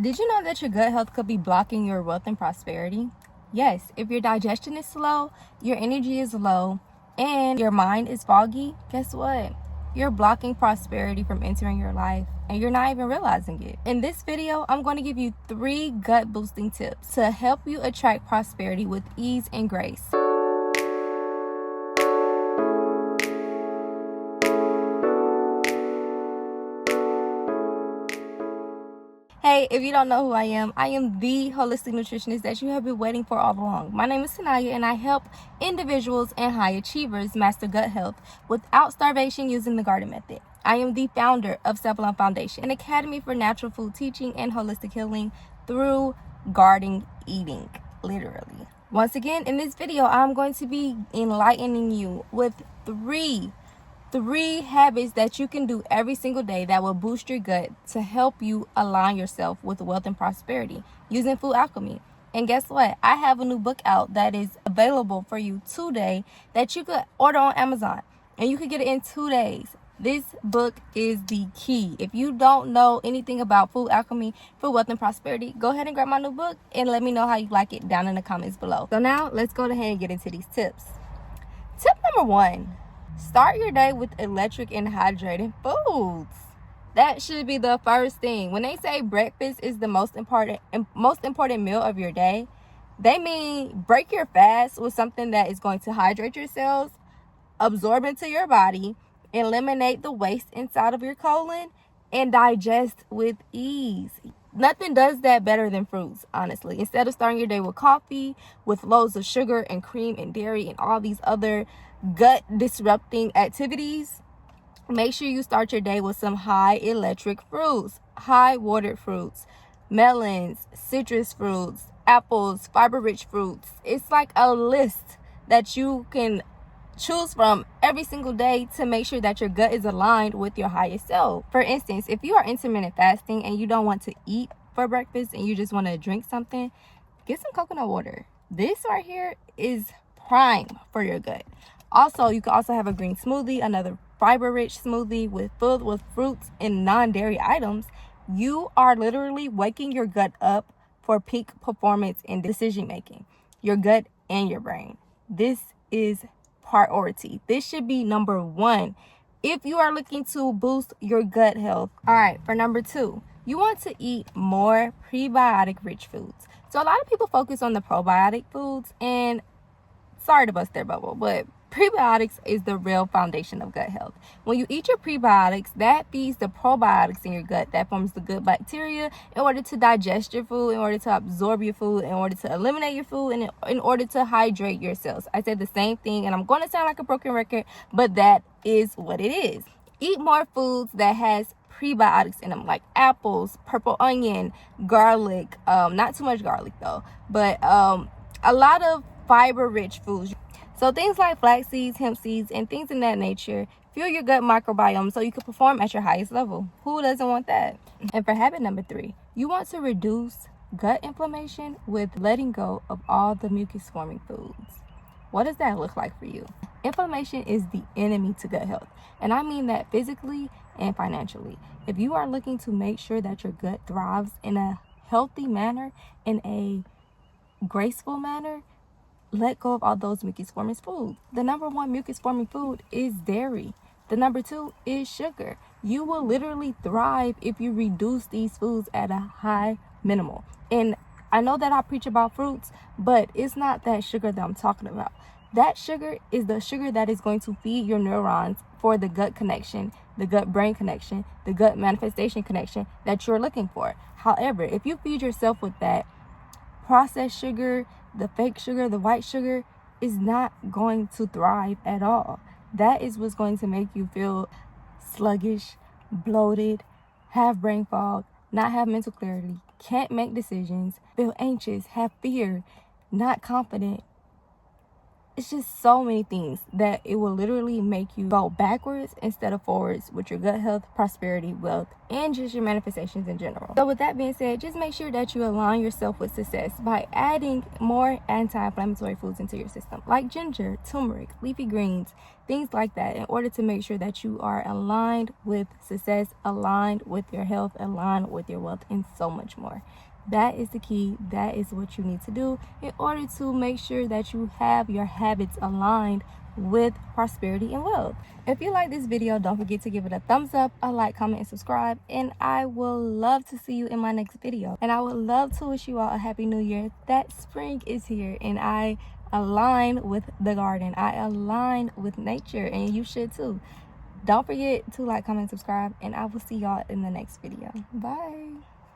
Did you know that your gut health could be blocking your wealth and prosperity? Yes, if your digestion is slow, your energy is low, and your mind is foggy, guess what? You're blocking prosperity from entering your life, and you're not even realizing it. In this video, I'm going to give you 3 gut boosting tips to help you attract prosperity with ease and grace. Hey, if you don't know who I am the holistic nutritionist that you have been waiting for all along. My name is Sanaya, and I help individuals and high achievers master gut health without starvation using the garden method. I am the founder of Alkaline Foundation, an academy for natural food teaching and holistic healing through garden eating, literally. Once again, in this video, I'm going to be enlightening you with three habits that you can do every single day that will boost your gut to help you align yourself with wealth and prosperity using food alchemy. And guess what? I have a new book out that is available for you today that you could order on Amazon, and you could get it in 2 days. This book is the key. If you don't know anything about food alchemy for wealth and prosperity, go ahead and grab my new book and let me know how you like it down in the comments below. So now let's go ahead and get into these tips. Tip number 1. Start your day with electric and hydrating foods. That should be the first thing. When they say breakfast is the most important meal of your day, they mean break your fast with something that is going to hydrate your cells, absorb into your body, eliminate the waste inside of your colon, and digest with ease. Nothing does that better than fruits, honestly. Instead of starting your day with coffee, with loads of sugar and cream and dairy and all these other gut disrupting activities, make sure you start your day with some high electric fruits, high watered fruits, melons, citrus fruits, apples, fiber rich fruits. It's like a list that you can choose from every single day to make sure that your gut is aligned with your highest self. For instance, if you are intermittent fasting and you don't want to eat for breakfast and you just want to drink something, get some coconut water. This right here is prime for your gut. Also, you can also have a green smoothie, another fiber-rich smoothie filled with fruits and non-dairy items. You are literally waking your gut up for peak performance and decision making. Your gut and your brain. This is priority. This should be number 1 if you are looking to boost your gut health. All right, for number 2, you want to eat more prebiotic rich foods. So a lot of people focus on the probiotic foods, and sorry to bust their bubble, but prebiotics is the real foundation of gut health. When you eat your prebiotics, that feeds the probiotics in your gut that forms the good bacteria in order to digest your food, in order to absorb your food, in order to eliminate your food, and in order to hydrate your cells. I said the same thing, and I'm going to sound like a broken record, but that is what it is. Eat more foods that has prebiotics in them, like apples, purple onion, garlic, not too much garlic though, but a lot of fiber rich foods. So things like flax seeds, hemp seeds, and things in that nature fuel your gut microbiome so you can perform at your highest level. Who doesn't want that? And for habit number 3, you want to reduce gut inflammation with letting go of all the mucus forming foods. What does that look like for you? Inflammation is the enemy to gut health, and I mean that physically and financially. If you are looking to make sure that your gut thrives in a healthy manner, in a graceful manner, let go of all those mucus forming foods. The number 1 mucus forming food is dairy. The number 2 is sugar. You will literally thrive if you reduce these foods at a high minimal. And I know that I preach about fruits, but it's not that sugar that I'm talking about. That sugar is the sugar that is going to feed your neurons for the gut connection, the gut brain connection, the gut manifestation connection that you're looking for. However, if you feed yourself with that processed sugar, the fake sugar, the white sugar, is not going to thrive at all. That is what's going to make you feel sluggish, bloated, have brain fog, not have mental clarity, can't make decisions, feel anxious, have fear, not confident. It's just so many things that it will literally make you go backwards instead of forwards with your gut health, prosperity, wealth, and just your manifestations in general. So with that being said, just make sure that you align yourself with success by adding more anti-inflammatory foods into your system, like ginger, turmeric, leafy greens, things like that, in order to make sure that you are aligned with success, aligned with your health, aligned with your wealth, and so much more. That is the key. That is what you need to do in order to make sure that you have your habits aligned with prosperity and wealth. If you like this video, don't forget to give it a thumbs up, a like, comment, and subscribe. And I will love to see you in my next video. And I would love to wish you all a happy new year. That spring is here, and I align with the garden. I align with nature, and you should too. Don't forget to like, comment, subscribe, and I will see y'all in the next video. Bye.